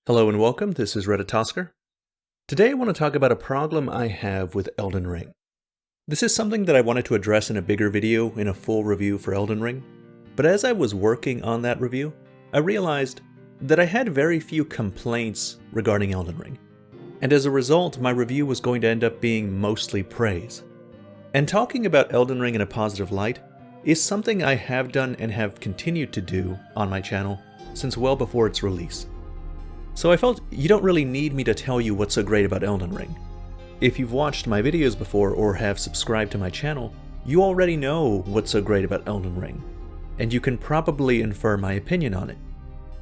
Hello and welcome, this is Redditosker. Today I want to talk about a problem I have with Elden Ring. This is something that I wanted to address in a bigger video, in a full review for Elden Ring, but as I was working on that review, I realized that I had very few complaints regarding Elden Ring, and as a result my review was going to end up being mostly praise. And talking about Elden Ring in a positive light is something I have done and have continued to do on my channel since well before its release. So I felt you don't really need me to tell you what's so great about Elden Ring. If you've watched my videos before or have subscribed to my channel, you already know what's so great about Elden Ring, and you can probably infer my opinion on it.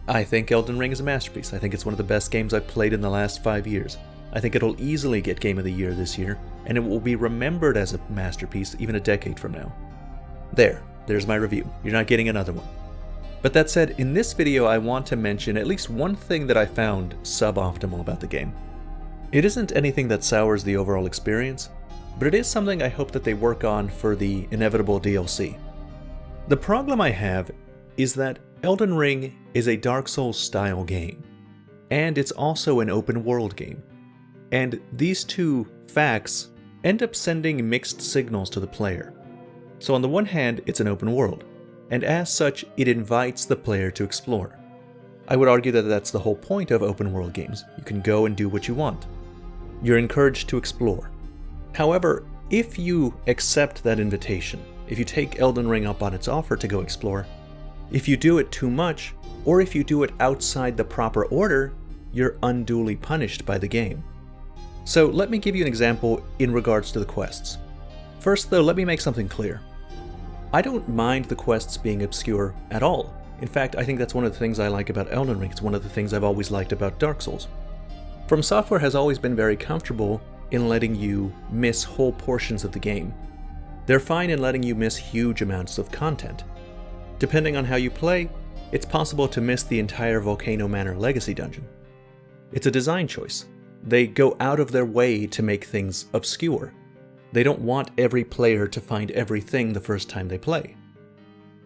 I think Elden Ring is a masterpiece. I think it's one of the best games I've played in the last 5 years. I think it'll easily get Game of the Year this year, and it will be remembered as a masterpiece even a decade from now. There's my review. You're not getting another one. But that said, in this video I want to mention at least one thing that I found suboptimal about the game. It isn't anything that sours the overall experience, but it is something I hope that they work on for the inevitable DLC. The problem I have is that Elden Ring is a Dark Souls style game, and it's also an open world game. And these two facts end up sending mixed signals to the player. So on the one hand, it's an open world, and as such, it invites the player to explore. I would argue that that's the whole point of open world games. You can go and do what you want. You're encouraged to explore. However, if you accept that invitation, if you take Elden Ring up on its offer to go explore, if you do it too much, or if you do it outside the proper order, you're unduly punished by the game. So let me give you an example in regards to the quests. First though, let me make something clear. I don't mind the quests being obscure at all. In fact, I think that's one of the things I like about Elden Ring. It's one of the things I've always liked about Dark Souls. From Software has always been very comfortable in letting you miss whole portions of the game. They're fine in letting you miss huge amounts of content. Depending on how you play, it's possible to miss the entire Volcano Manor Legacy dungeon. It's a design choice. They go out of their way to make things obscure. They don't want every player to find everything the first time they play.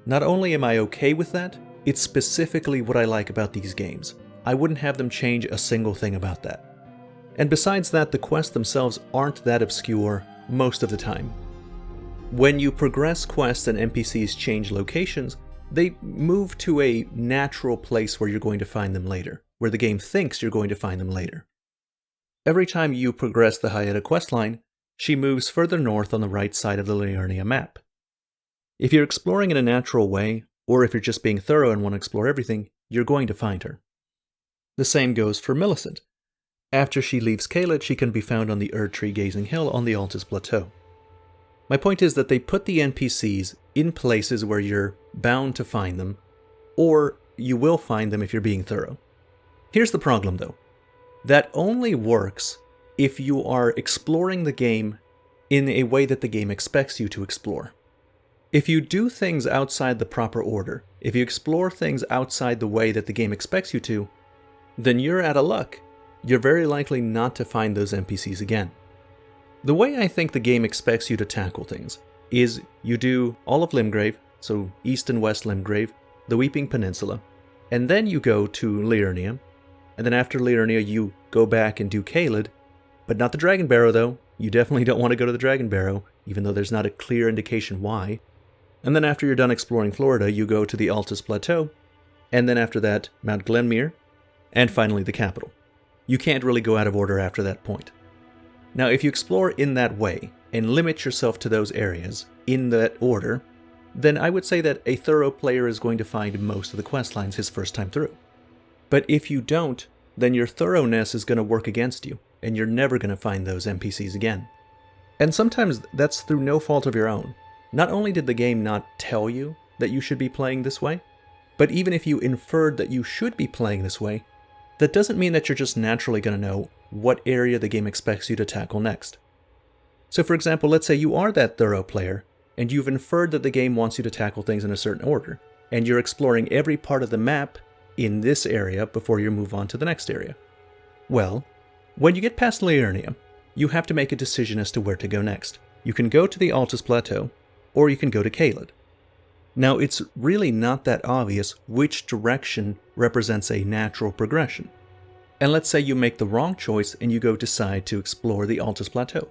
Not only am I okay with that, it's specifically what I like about these games. I wouldn't have them change a single thing about that. And besides that, the quests themselves aren't that obscure most of the time. When you progress quests and NPCs change locations, they move to a natural place where you're going to find them later, where the game thinks you're going to find them later. Every time you progress the Hyetta questline, she moves further north on the right side of the Liurnia map. If you're exploring in a natural way, or if you're just being thorough and want to explore everything, you're going to find her. The same goes for Millicent. After she leaves Caelid, she can be found on the Erdtree Gazing Hill on the Altus Plateau. My point is that they put the NPCs in places where you're bound to find them, or you will find them if you're being thorough. Here's the problem though. That only works if you are exploring the game in a way that the game expects you to explore. If you do things outside the proper order, if you explore things outside the way that the game expects you to, then you're out of luck. You're very likely not to find those NPCs again. The way I think the game expects you to tackle things is you do all of Limgrave, so East and West Limgrave, the Weeping Peninsula, and then you go to Liurnia, and then after Liurnia you go back and do Caelid, but not the Dragon Barrow though. You definitely don't want to go to the Dragon Barrow, even though there's not a clear indication why. And then after you're done exploring Florida, you go to the Altus Plateau, and then after that, Mount Glenmere, and finally the capital. You can't really go out of order after that point. Now if you explore in that way, and limit yourself to those areas, in that order, then I would say that a thorough player is going to find most of the questlines his first time through. But if you don't, then your thoroughness is going to work against you, and you're never going to find those NPCs again. And sometimes that's through no fault of your own. Not only did the game not tell you that you should be playing this way, but even if you inferred that you should be playing this way, that doesn't mean that you're just naturally going to know what area the game expects you to tackle next. So for example, let's say you are that thorough player, and you've inferred that the game wants you to tackle things in a certain order, and you're exploring every part of the map in this area before you move on to the next area. Well, when you get past Liurnia, you have to make a decision as to where to go next. You can go to the Altus Plateau, or you can go to Caelid. Now, it's really not that obvious which direction represents a natural progression. And let's say you make the wrong choice and you go decide to explore the Altus Plateau.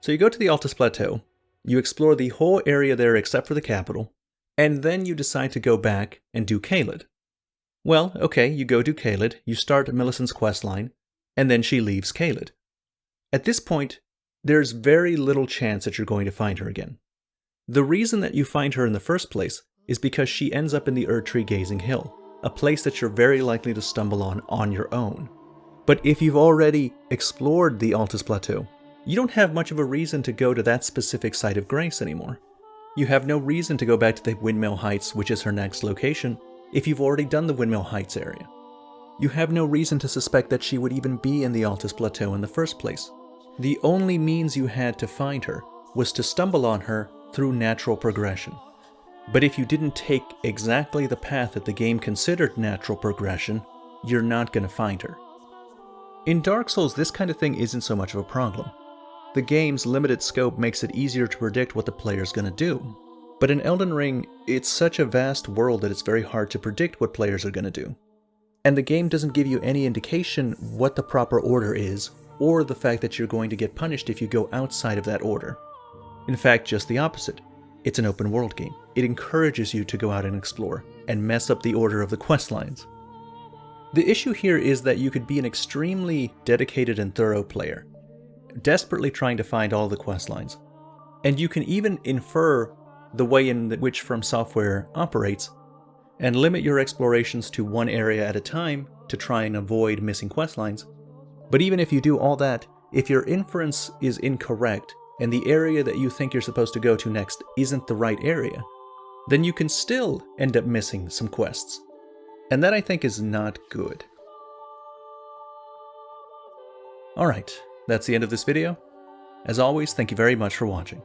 So you go to the Altus Plateau, you explore the whole area there except for the capital, and then you decide to go back and do Caelid. Well, okay, you go do Caelid, you start Millicent's questline, and then she leaves Caelid. At this point, there's very little chance that you're going to find her again. The reason that you find her in the first place is because she ends up in the Erdtree Gazing Hill, a place that you're very likely to stumble on your own. But if you've already explored the Altus Plateau, you don't have much of a reason to go to that specific site of grace anymore. You have no reason to go back to the Windmill Heights, which is her next location, if you've already done the Windmill Heights area. You have no reason to suspect that she would even be in the Altus Plateau in the first place. The only means you had to find her was to stumble on her through natural progression. But if you didn't take exactly the path that the game considered natural progression, you're not going to find her. In Dark Souls, this kind of thing isn't so much of a problem. The game's limited scope makes it easier to predict what the player's going to do. But in Elden Ring, it's such a vast world that it's very hard to predict what players are going to do. And the game doesn't give you any indication what the proper order is, or the fact that you're going to get punished if you go outside of that order. In fact, just the opposite. It's an open world game. It encourages you to go out and explore, and mess up the order of the quest lines. The issue here is that you could be an extremely dedicated and thorough player, desperately trying to find all the quest lines. And you can even infer the way in which From Software operates, and limit your explorations to one area at a time to try and avoid missing quest lines. But even if you do all that, if your inference is incorrect, and the area that you think you're supposed to go to next isn't the right area, then you can still end up missing some quests. And that, I think, is not good. Alright, that's the end of this video. As always, thank you very much for watching.